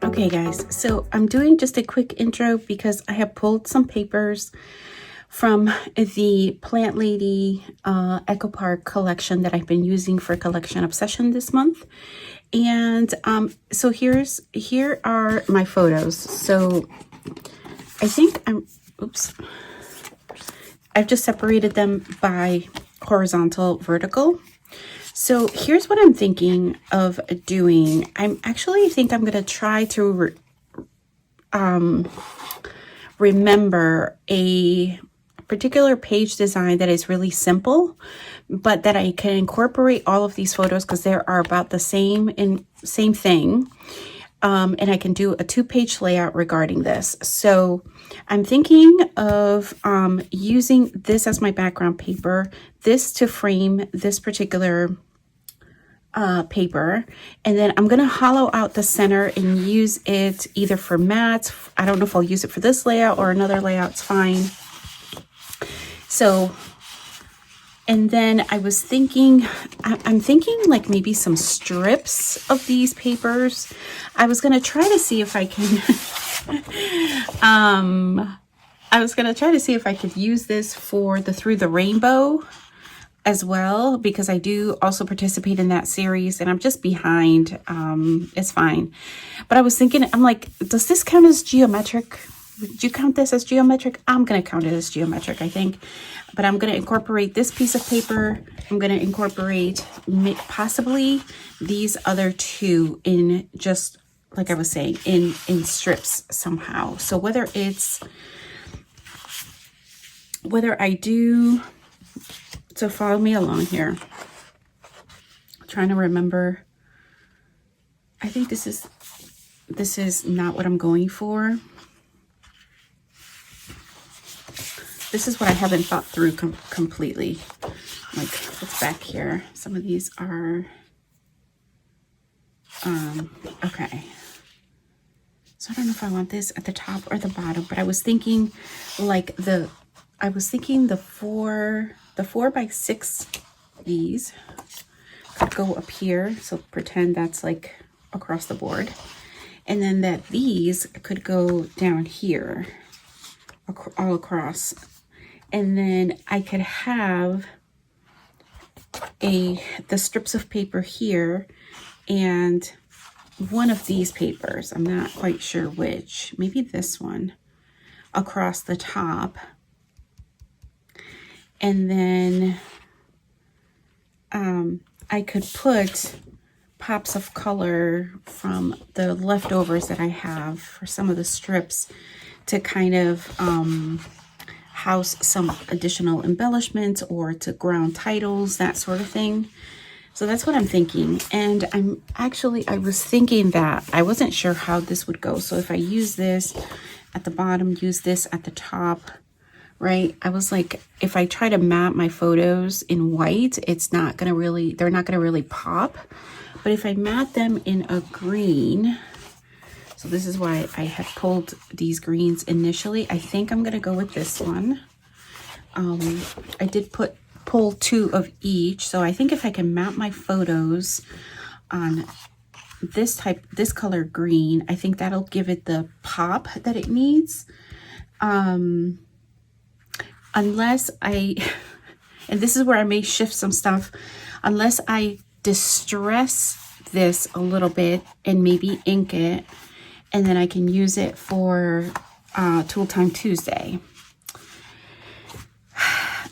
Okay guys, so I'm doing just a quick intro because I have pulled some papers from the Plant Lady Echo Park collection that I've been using for Collection Obsession this month. And so here are my photos. So I think I've just separated them by horizontal, vertical. So here's what I'm thinking of doing. I think I'm going to try to remember a particular page design that is really simple, but that I can incorporate all of these photos because they are about the same thing. And I can do a 2-page layout regarding this. So I'm thinking of using this as my background paper, this to frame this particular paper, and then I'm going to hollow out the center and use it either for mats. I don't know if I'll use it for this layout or another layout's fine. So, and then I was thinking, I'm thinking like maybe some strips of these papers. I was going to try to see if I can, I was going to try to see if I could use this for the Through the Rainbow as well, because I do also participate in that series and I'm just behind. It's fine. But I was thinking, I'm like, does this count as geometric? Would you count this as geometric? I'm going to count it as geometric, I think. But I'm going to incorporate this piece of paper. I'm going to incorporate possibly these other two in, just like I was saying, in strips somehow. So whether I do, so follow me along here. I'm trying to remember. I think this is not what I'm going for. This is what I haven't thought through completely. Like, what's back here? Some of these are, okay. So I don't know if I want this at the top or the bottom, but I was thinking like the 4x6, these could go up here. So pretend that's like across the board. And then that these could go down here, all across. And then I could have the strips of paper here and one of these papers, I'm not quite sure which, maybe this one, across the top. And then I could put pops of color from the leftovers that I have for some of the strips to kind of house some additional embellishments or to ground titles, that sort of thing. So that's what I'm thinking. And I was thinking that I wasn't sure how this would go. So if I use this at the bottom, use this at the top, right? I was like, if I try to map my photos in white, they're not gonna really pop. But if I mat them in a green, so this is why I had pulled these greens initially. I think I'm gonna go with this one. I did pull 2 of each. So I think if I can map my photos on this color green, I think that'll give it the pop that it needs. Unless and this is where I may shift some stuff, unless I distress this a little bit and maybe ink it, and then I can use it for Tool Time Tuesday.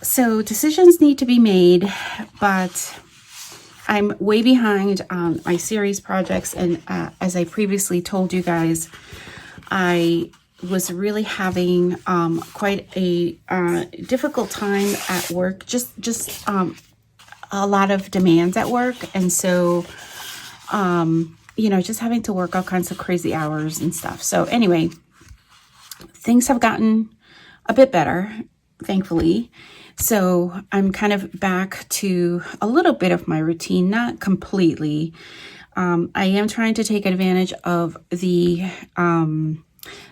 So decisions need to be made, but I'm way behind on my series projects. And as I previously told you guys, I was really having quite a difficult time at work, just a lot of demands at work. And so, you know, just having to work all kinds of crazy hours and stuff. So anyway, things have gotten a bit better, thankfully. So I'm kind of back to a little bit of my routine, not completely. I am trying to take advantage of the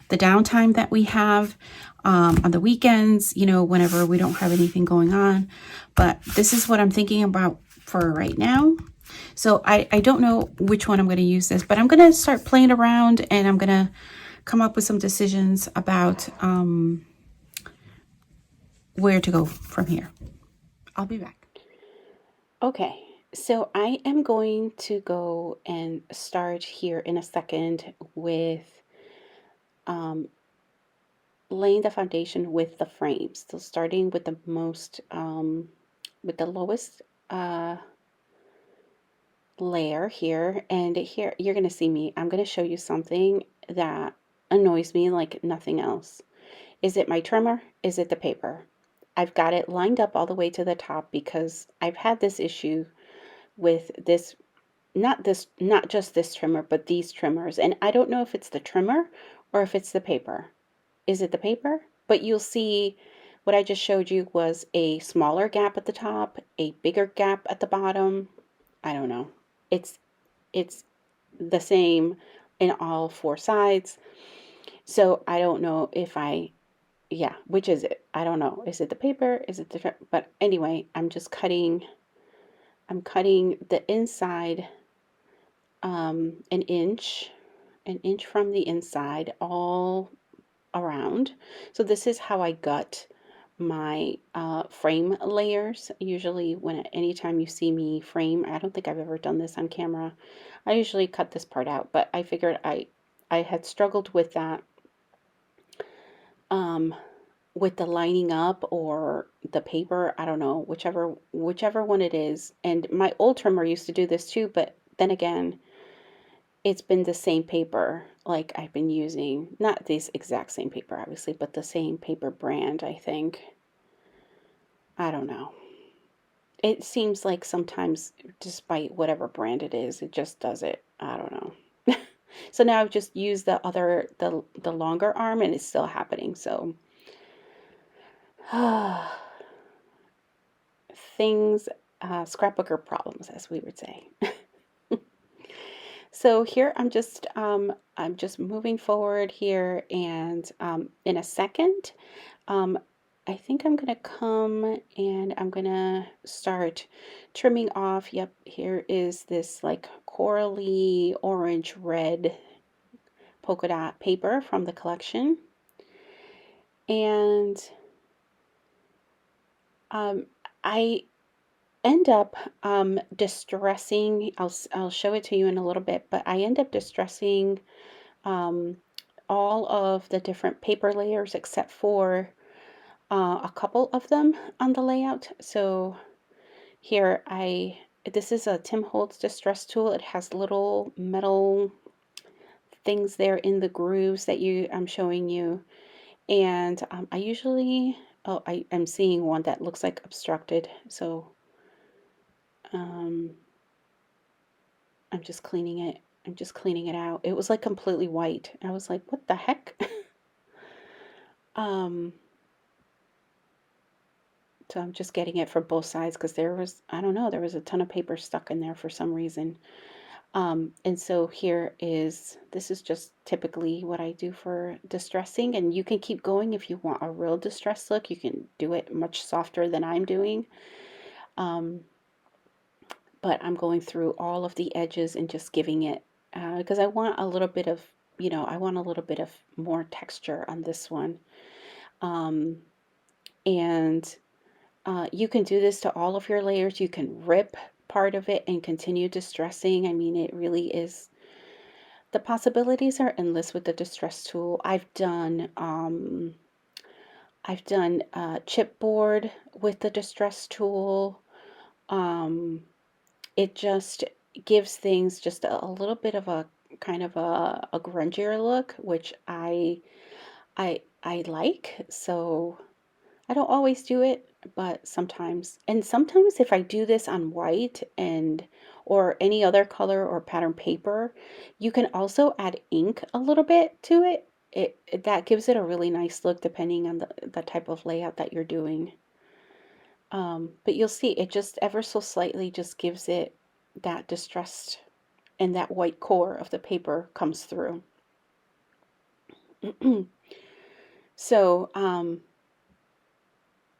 downtime that we have on the weekends, you know, whenever we don't have anything going on. But this is what I'm thinking about for right now. So I don't know which one I'm going to use this, but I'm going to start playing around and I'm going to come up with some decisions about where to go from here. I'll be back. Okay, so I am going to go and start here in a second with laying the foundation with the frames. So starting with the most, with the lowest layer here, and here you're going to see me. I'm going to show you something that annoys me like nothing else. Is it my trimmer? Is it the paper? I've got it lined up all the way to the top because I've had this issue with this, not just this trimmer, but these trimmers. And I don't know if it's the trimmer or if it's the paper. Is it the paper? But you'll see what I just showed you was a smaller gap at the top, a bigger gap at the bottom. I don't know. It's it's the same in all four sides. So I don't know if yeah, which is it? I don't know. Is it the paper? Is it the, but anyway, I'm cutting the inside an inch from the inside all around. So this is how I gut my frame layers. Usually anytime you see me frame, I don't think I've ever done this on camera. I usually cut this part out, but I figured I had struggled with that with the lining up or the paper, I don't know, whichever one it is. And my old trimmer used to do this too, but then again, it's been the same paper like I've been using, not this exact same paper obviously, but the same paper brand, I think. I don't know. It seems like sometimes, despite whatever brand it is, it just does it. I don't know. So now I've just used the longer arm and it's still happening. So things, scrapbooker problems, as we would say. So here I'm just moving forward here, and in a second, um, I think I'm gonna come and I'm gonna start trimming off. Yep, here is this like corally orange red polka dot paper from the collection, and I end up distressing. I'll show it to you in a little bit, but I end up distressing um, all of the different paper layers except for a couple of them on the layout. So here this is a Tim Holtz distress tool. It has little metal things there in the grooves that I'm showing you. And I usually, oh, I'm seeing one that looks like obstructed. So um, I'm just cleaning it. I'm just cleaning it out. It was like completely white. I was like, what the heck? um, So I'm just getting it from both sides because there was, I don't know, there was a ton of paper stuck in there for some reason. And so this is just typically what I do for distressing, and you can keep going if you want a real distress look. You can do it much softer than I'm doing. But I'm going through all of the edges and just giving it, because I want a little bit of, I want a little bit of more texture on this one. And you can do this to all of your layers. You can rip part of it and continue distressing. I mean, it really is, the possibilities are endless with the distress tool. I've done chipboard with the distress tool. It just gives things just a little bit of a kind of a grungier look, which I like. So I don't always do it, but sometimes. And sometimes if I do this on white or any other color or pattern paper, you can also add ink a little bit to it. That gives it a really nice look depending on the type of layout that you're doing. But you'll see it just ever so slightly just gives it that distressed, and that white core of the paper comes through. So,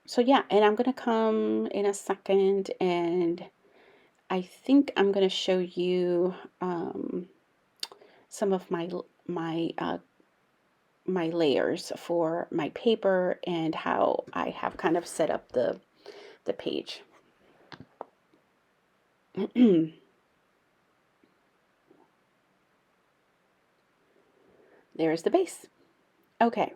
so yeah, and I'm gonna come in a second and I think I'm going to show you some of my my layers for my paper and how I have kind of set up the page. There's the base. Okay,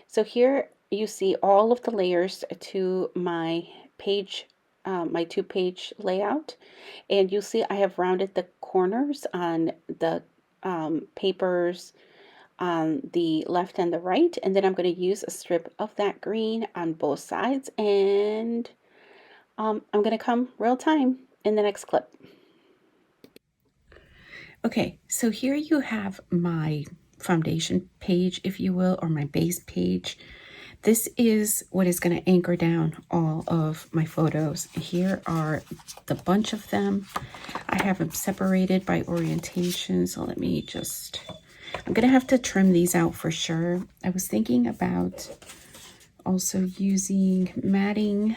so here you see all of the layers to my page, my 2-page layout, and you'll see I have rounded the corners on the papers on the left and the right, and then I'm going to use a strip of that green on both sides, and I'm going to come real time in the next clip. Okay, so here you have my foundation page, if you will, or my base page. This is what is going to anchor down all of my photos. Here are the bunch of them. I have them separated by orientation, so let me just, I'm going to have to trim these out for sure. I was thinking about also using matting.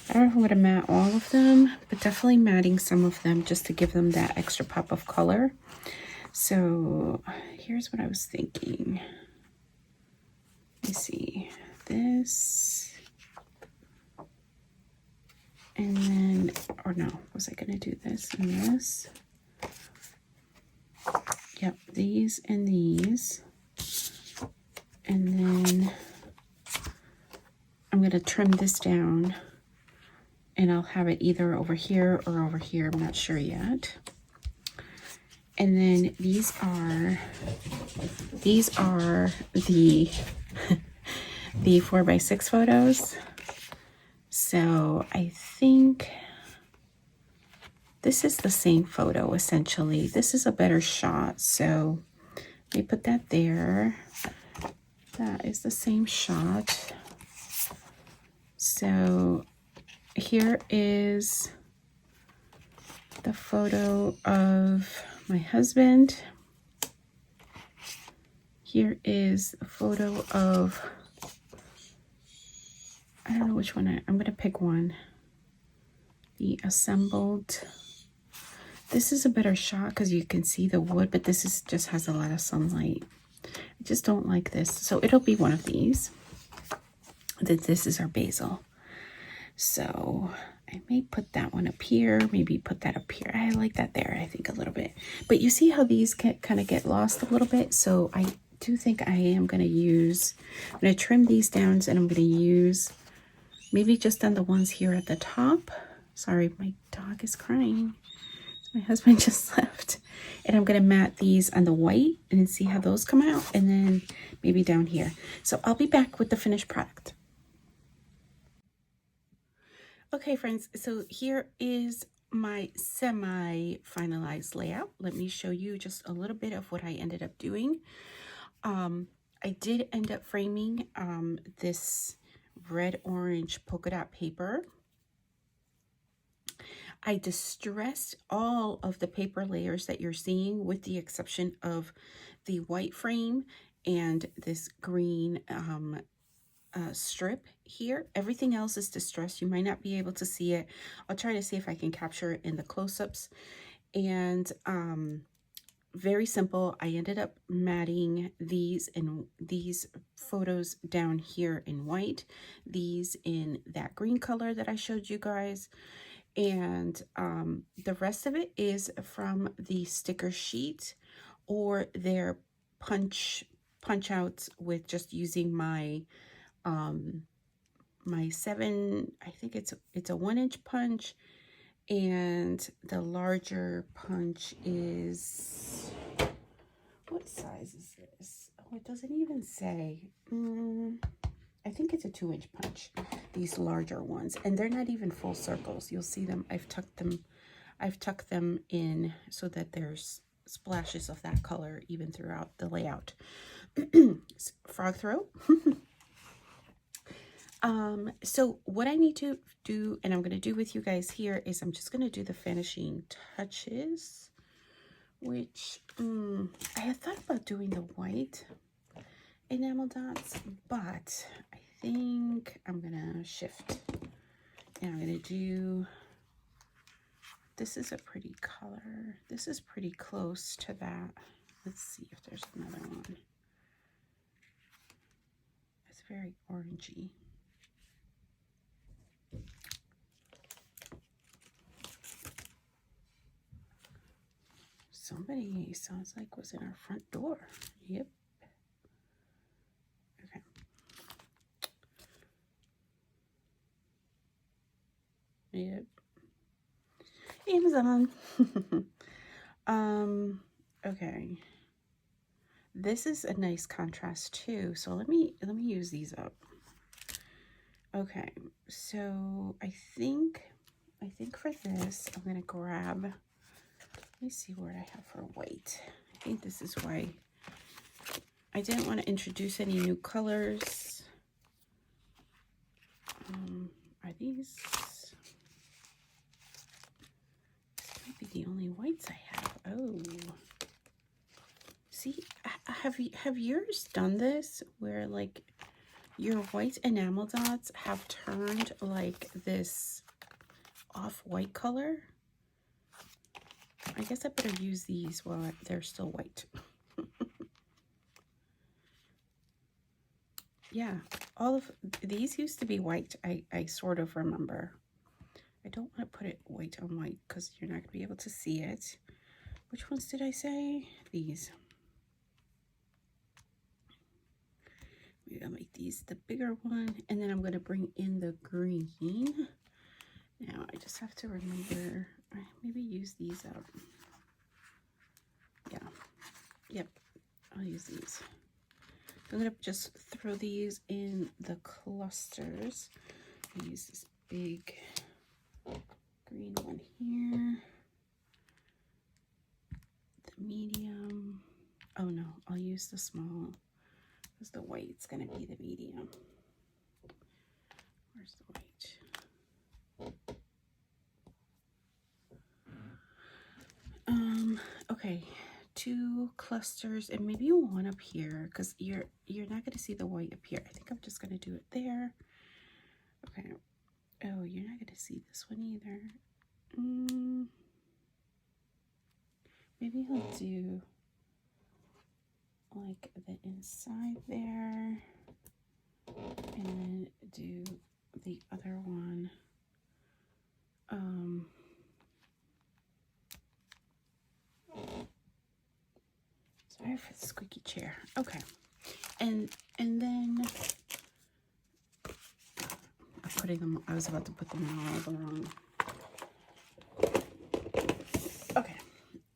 I don't know if I'm going to mat all of them, but definitely matting some of them just to give them that extra pop of color. So here's what I was thinking. Let me see. This. And then, or no, was I going to do this and this? Yep, these and these. And then I'm going to trim this down. And I'll have it either over here or over here. I'm not sure yet. And then these are the the 4x6 photos. So I think this is the same photo essentially. This is a better shot. So let me put that there. That is the same shot. So here is the photo of my husband. Here is a photo of, I don't know which one I'm going to pick one. The assembled. This is a better shot because you can see the wood, but this is just has a lot of sunlight. I just don't like this. So it'll be one of these. This is our basil. So I may put that one up here, maybe put that up here. I like that there, I think, a little bit. But you see how these kind of get lost a little bit? So I do think I am going to use, I'm going to trim these down, and I'm going to use maybe just on the ones here at the top. Sorry, my dog is crying. My husband just left. And I'm going to mat these on the white and see how those come out. And then maybe down here. So I'll be back with the finished product. Okay, friends, so here is my semi-finalized layout. Let me show you just a little bit of what I ended up doing. I did end up framing this red-orange polka dot paper. I distressed all of the paper layers that you're seeing with the exception of the white frame and this green strip here. Everything else is distressed. You might not be able to see it. I'll try to see if I can capture it in the close-ups. And very simple. I ended up matting these and these photos down here in white, these in that green color that I showed you guys. And the rest of it is from the sticker sheet or their punch outs with just using my my 7, I think it's a 1-inch punch, and the larger punch is, what size is this? Oh, it doesn't even say. I think it's a 2-inch punch, these larger ones, and they're not even full circles. You'll see them. I've tucked them in so that there's splashes of that color even throughout the layout. Frog throat. So what I need to do, and I'm going to do with you guys here, is I'm just going to do the finishing touches, which I had thought about doing the white enamel dots, but I think I'm going to shift, and I'm going to do This is a pretty color. This is pretty close to that. Let's see if there's another one. It's very orangey. Somebody sounds like was in our front door. Yep. Okay. Yep. Amazon. Okay. This is a nice contrast too. So let me use these up. Okay. So I think for this, I'm gonna grab, let me see what I have for white. I think this is why I didn't want to introduce any new colors. Are these? This might be the only whites I have. Oh, see, have yours done this where like your white enamel dots have turned like this off-white color? I guess I better use these while they're still white. Yeah, all of these used to be white. I sort of remember. I don't want to put it white on white because you're not going to be able to see it. Which ones did I say? These. Maybe I'll make these the bigger one. And then I'm going to bring in the green. Now I just have to remember, maybe use these up. Yeah. Yep. I'll use these. I'm going to just throw these in the clusters. I'll use this big green one here. The medium. Oh no, I'll use the small because the white's going to be the medium. Where's the white? Okay. 2 clusters and maybe one up here because you're not going to see the white up here. I think I'm just going to do it there. Okay. Oh, you're not going to see this one either. Maybe I'll do like the inside there and then do the other one. Sorry for the squeaky chair. Okay. And then I'm putting them, I was about to put them in all the wrong. Okay.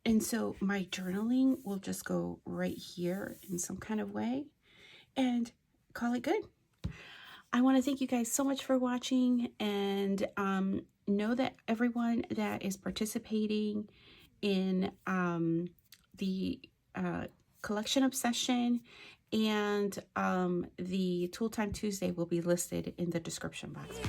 And so my journaling will just go right here in some kind of way and call it good. I want to thank you guys so much for watching, and know that everyone that is participating in the collection obsession and the Tool Time Tuesday will be listed in the description box.